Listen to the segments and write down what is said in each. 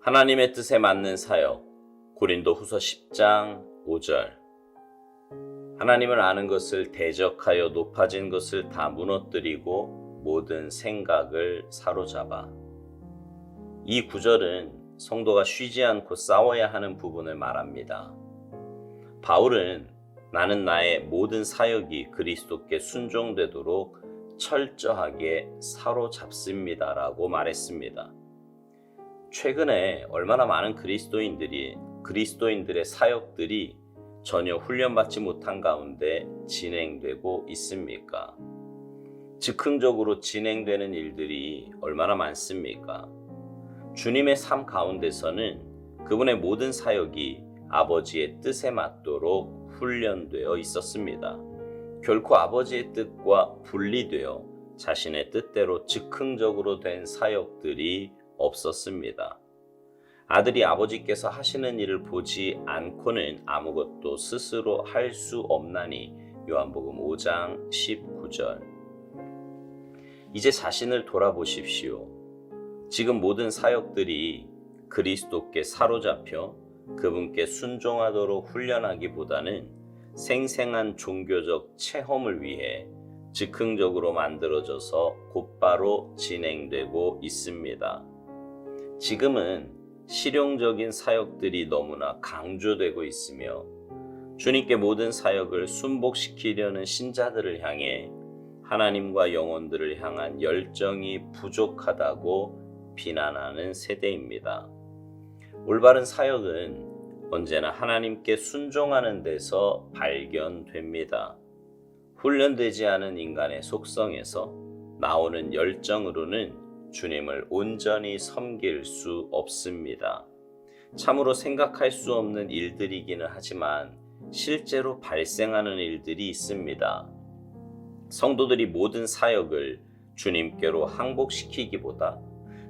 하나님의 뜻에 맞는 사역. 고린도후서 10장 5절. 하나님을 아는 것을 대적하여 높아진 것을 다 무너뜨리고 모든 생각을 사로잡아. 이 구절은 성도가 쉬지 않고 싸워야 하는 부분을 말합니다. 바울은 나는 나의 모든 사역이 그리스도께 순종되도록 철저하게 사로잡습니다 라고 말했습니다. 최근에 얼마나 많은 그리스도인들의 사역들이 전혀 훈련받지 못한 가운데 진행되고 있습니까? 즉흥적으로 진행되는 일들이 얼마나 많습니까? 주님의 삶 가운데서는 그분의 모든 사역이 아버지의 뜻에 맞도록 훈련되어 있었습니다. 결코 아버지의 뜻과 분리되어 자신의 뜻대로 즉흥적으로 된 사역들이 없었습니다. 아들이 아버지께서 하시는 일을 보지 않고는 아무것도 스스로 할 수 없나니 요한복음 5장 19절. 이제 자신을 돌아보십시오. 지금 모든 사역들이 그리스도께 사로잡혀 그분께 순종하도록 훈련하기보다는 생생한 종교적 체험을 위해 즉흥적으로 만들어져서 곧바로 진행되고 있습니다. 지금은 실용적인 사역들이 너무나 강조되고 있으며 주님께 모든 사역을 순복시키려는 신자들을 향해 하나님과 영혼들을 향한 열정이 부족하다고 비난하는 세대입니다. 올바른 사역은 언제나 하나님께 순종하는 데서 발견됩니다. 훈련되지 않은 인간의 속성에서 나오는 열정으로는 주님을 온전히 섬길 수 없습니다. 참으로 생각할 수 없는 일들이기는 하지만 실제로 발생하는 일들이 있습니다. 성도들이 모든 사역을 주님께로 항복시키기보다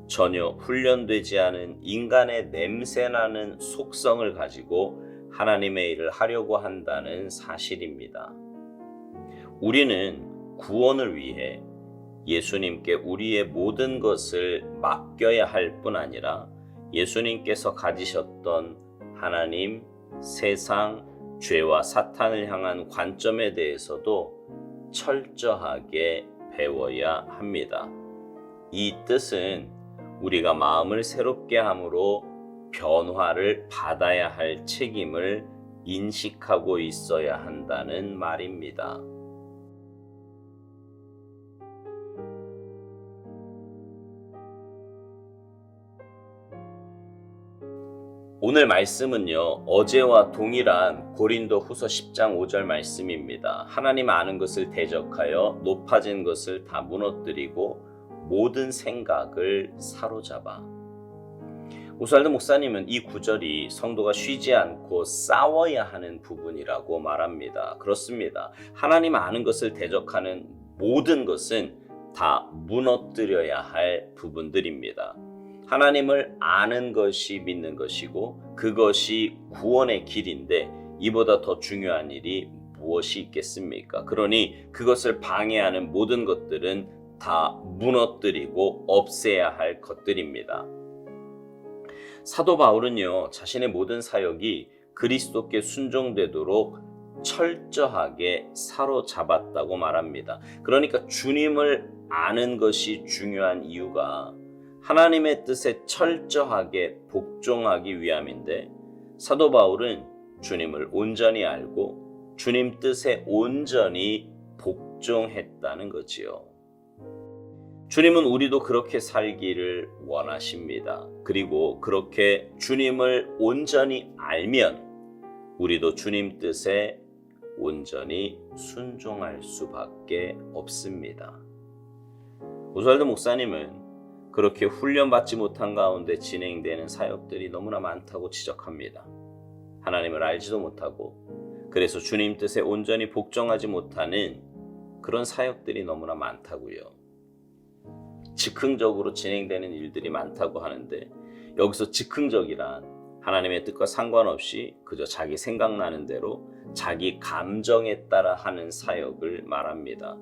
전혀 훈련되지 않은 인간의 냄새나는 속성을 가지고 하나님의 일을 하려고 한다는 사실입니다. 우리는 구원을 위해 예수님께 우리의 모든 것을 맡겨야 할 뿐 아니라 예수님께서 가지셨던 하나님, 세상, 죄와 사탄을 향한 관점에 대해서도 철저하게 배워야 합니다. 이 뜻은 우리가 마음을 새롭게 함으로 변화를 받아야 할 책임을 인식하고 있어야 한다는 말입니다. 오늘 말씀은요, 어제와 동일한 고린도후서 10장 5절 말씀입니다. 하나님 아는 것을 대적하여 높아진 것을 다 무너뜨리고 모든 생각을 사로잡아. 오스왈드 목사님은 이 구절이 성도가 쉬지 않고 싸워야 하는 부분이라고 말합니다. 그렇습니다. 하나님 아는 것을 대적하는 모든 것은 다 무너뜨려야 할 부분들입니다. 하나님을 아는 것이 믿는 것이고 그것이 구원의 길인데 이보다 더 중요한 일이 무엇이 있겠습니까? 그러니 그것을 방해하는 모든 것들은 다 무너뜨리고 없애야 할 것들입니다. 사도 바울은요, 자신의 모든 사역이 그리스도께 순종되도록 철저하게 사로잡았다고 말합니다. 그러니까 주님을 아는 것이 중요한 이유가 하나님의 뜻에 철저하게 복종하기 위함인데 사도 바울은 주님을 온전히 알고 주님 뜻에 온전히 복종했다는 거지요. 주님은 우리도 그렇게 살기를 원하십니다. 그리고 그렇게 주님을 온전히 알면 우리도 주님 뜻에 온전히 순종할 수밖에 없습니다. 오스왈드 목사님은 그렇게 훈련받지 못한 가운데 진행되는 사역들이 너무나 많다고 지적합니다. 하나님을 알지도 못하고 그래서 주님 뜻에 온전히 복종하지 못하는 그런 사역들이 너무나 많다고요. 즉흥적으로 진행되는 일들이 많다고 하는데 여기서 즉흥적이란 하나님의 뜻과 상관없이 그저 자기 생각나는 대로 자기 감정에 따라 하는 사역을 말합니다.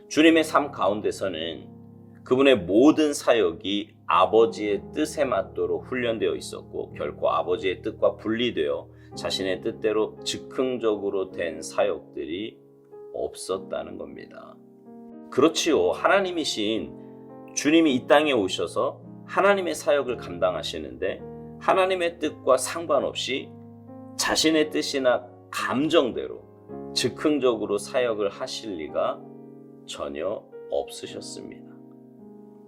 주님의 삶 가운데서는 그분의 모든 사역이 아버지의 뜻에 맞도록 훈련되어 있었고 결코 아버지의 뜻과 분리되어 자신의 뜻대로 즉흥적으로 된 사역들이 없었다는 겁니다. 그렇지요. 하나님이신 주님이 이 땅에 오셔서 하나님의 사역을 감당하시는데 하나님의 뜻과 상관없이 자신의 뜻이나 감정대로 즉흥적으로 사역을 하실 리가 전혀 없으셨습니다.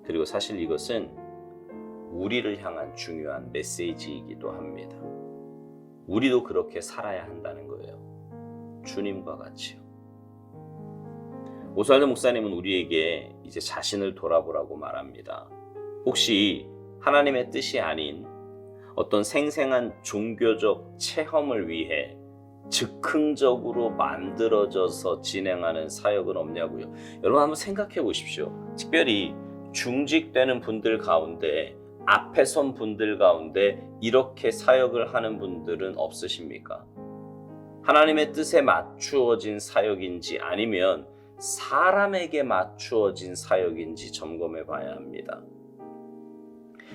그리고 사실 이것은 우리를 향한 중요한 메시지이기도 합니다. 우리도 그렇게 살아야 한다는 거예요. 주님과 같이요. 오스왈드 목사님은 우리에게 이제 자신을 돌아보라고 말합니다. 혹시 하나님의 뜻이 아닌 어떤 생생한 종교적 체험을 위해 즉흥적으로 만들어져서 진행하는 사역은 없냐고요. 여러분 한번 생각해 보십시오. 특별히 중직되는 분들 가운데 앞에 선 분들 가운데 이렇게 사역을 하는 분들은 없으십니까? 하나님의 뜻에 맞추어진 사역인지 아니면 사람에게 맞추어진 사역인지 점검해 봐야 합니다.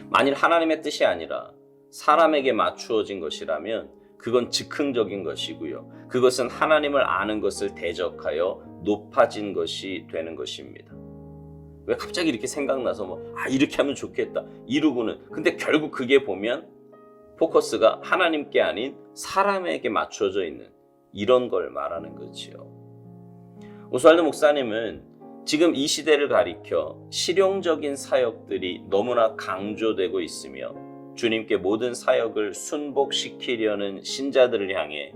만일 하나님의 뜻이 아니라 사람에게 맞추어진 것이라면 그건 즉흥적인 것이고요. 그것은 하나님을 아는 것을 대적하여 높아진 것이 되는 것입니다. 왜 갑자기 이렇게 생각나서 이렇게 하면 좋겠다 이루고는, 근데 결국 그게 보면 포커스가 하나님께 아닌 사람에게 맞춰져 있는 이런 걸 말하는 거지요. 오스왈드 목사님은 지금 이 시대를 가리켜 실용적인 사역들이 너무나 강조되고 있으며 주님께 모든 사역을 순복시키려는 신자들을 향해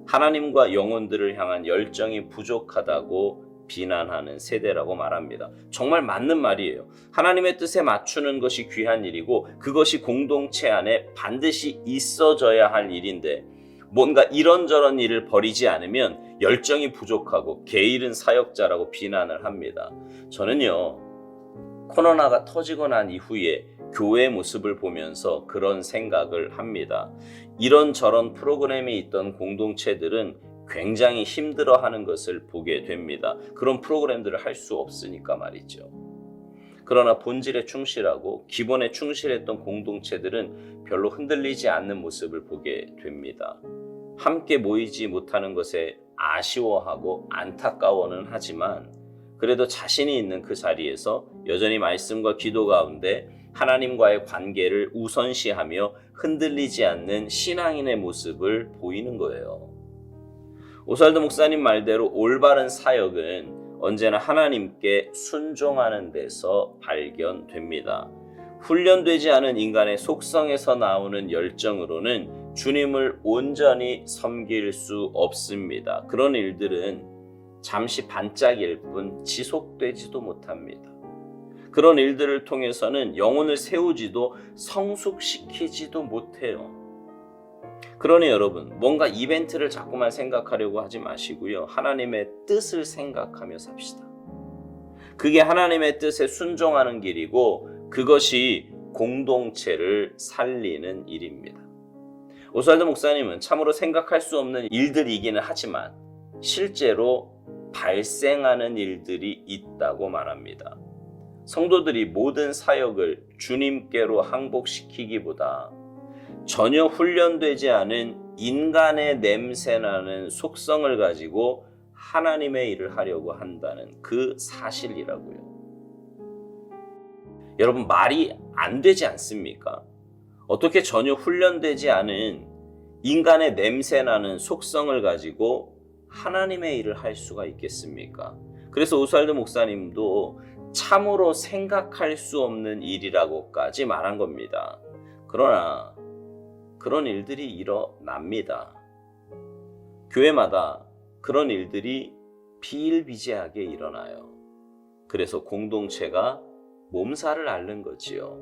하나님과 영혼들을 향한 열정이 부족하다고 비난하는 세대라고 말합니다. 정말 맞는 말이에요. 하나님의 뜻에 맞추는 것이 귀한 일이고 그것이 공동체 안에 반드시 있어져야 할 일인데 뭔가 이런저런 일을 벌이지 않으면 열정이 부족하고 게으른 사역자라고 비난을 합니다. 저는요, 코로나가 터지고 난 이후에 교회의 모습을 보면서 그런 생각을 합니다. 이런저런 프로그램이 있던 공동체들은 굉장히 힘들어하는 것을 보게 됩니다. 그런 프로그램들을 할 수 없으니까 말이죠. 그러나 본질에 충실하고 기본에 충실했던 공동체들은 별로 흔들리지 않는 모습을 보게 됩니다. 함께 모이지 못하는 것에 아쉬워하고 안타까워는 하지만 그래도 자신이 있는 그 자리에서 여전히 말씀과 기도 가운데 하나님과의 관계를 우선시하며 흔들리지 않는 신앙인의 모습을 보이는 거예요. 오스왈드 목사님 말대로 올바른 사역은 언제나 하나님께 순종하는 데서 발견됩니다. 훈련되지 않은 인간의 속성에서 나오는 열정으로는 주님을 온전히 섬길 수 없습니다. 그런 일들은 잠시 반짝일 뿐 지속되지도 못합니다. 그런 일들을 통해서는 영혼을 세우지도 성숙시키지도 못해요. 그러니 여러분, 뭔가 이벤트를 자꾸만 생각하려고 하지 마시고요. 하나님의 뜻을 생각하며 삽시다. 그게 하나님의 뜻에 순종하는 길이고 그것이 공동체를 살리는 일입니다. 오스왈드 목사님은 참으로 생각할 수 없는 일들이기는 하지만 실제로 발생하는 일들이 있다고 말합니다. 성도들이 모든 사역을 주님께로 항복시키기보다 전혀 훈련되지 않은 인간의 냄새나는 속성을 가지고 하나님의 일을 하려고 한다는 그 사실이라고요. 여러분, 말이 안 되지 않습니까? 어떻게 전혀 훈련되지 않은 인간의 냄새나는 속성을 가지고 하나님의 일을 할 수가 있겠습니까? 그래서 오스왈드 목사님도 참으로 생각할 수 없는 일이라고까지 말한 겁니다. 그러나 그런 일들이 일어납니다. 교회마다 그런 일들이 비일비재하게 일어나요. 그래서 공동체가 몸살을 앓는 거지요.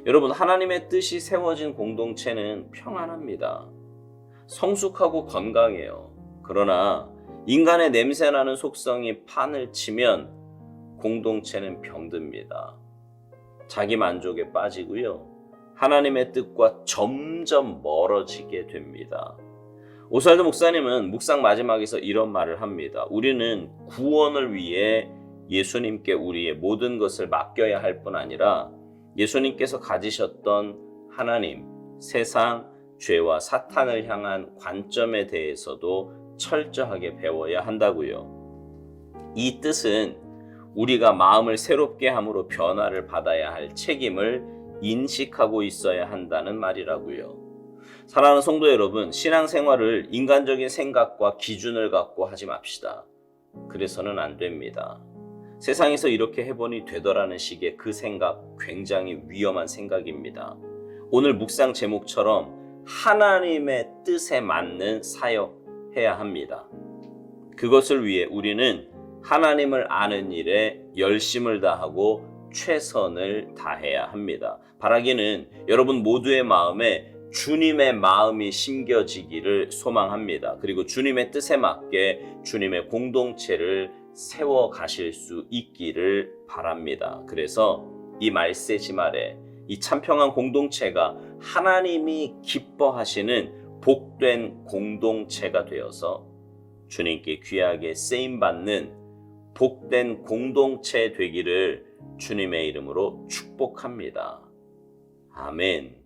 여러분, 하나님의 뜻이 세워진 공동체는 평안합니다. 성숙하고 건강해요. 그러나 인간의 냄새나는 속성이 판을 치면 공동체는 병듭니다. 자기 만족에 빠지고요. 하나님의 뜻과 점점 멀어지게 됩니다. 오스왈드 목사님은 묵상 마지막에서 이런 말을 합니다. 우리는 구원을 위해 예수님께 우리의 모든 것을 맡겨야 할 뿐 아니라 예수님께서 가지셨던 하나님, 세상, 죄와 사탄을 향한 관점에 대해서도 철저하게 배워야 한다고요. 이 뜻은 우리가 마음을 새롭게 함으로 변화를 받아야 할 책임을 인식하고 있어야 한다는 말이라고요. 사랑하는 성도 여러분, 신앙생활을 인간적인 생각과 기준을 갖고 하지 맙시다. 그래서는 안 됩니다. 세상에서 이렇게 해보니 되더라는 식의 그 생각, 굉장히 위험한 생각입니다. 오늘 묵상 제목처럼 하나님의 뜻에 맞는 사역해야 합니다. 그것을 위해 우리는 하나님을 아는 일에 열심을 다하고 최선을 다해야 합니다. 바라기는 여러분 모두의 마음에 주님의 마음이 심겨지기를 소망합니다. 그리고 주님의 뜻에 맞게 주님의 공동체를 세워 가실 수 있기를 바랍니다. 그래서 이 말세지 말에 이 참평한 공동체가 하나님이 기뻐하시는 복된 공동체가 되어서 주님께 귀하게 쓰임받는 복된 공동체 되기를 주님의 이름으로 축복합니다. 아멘.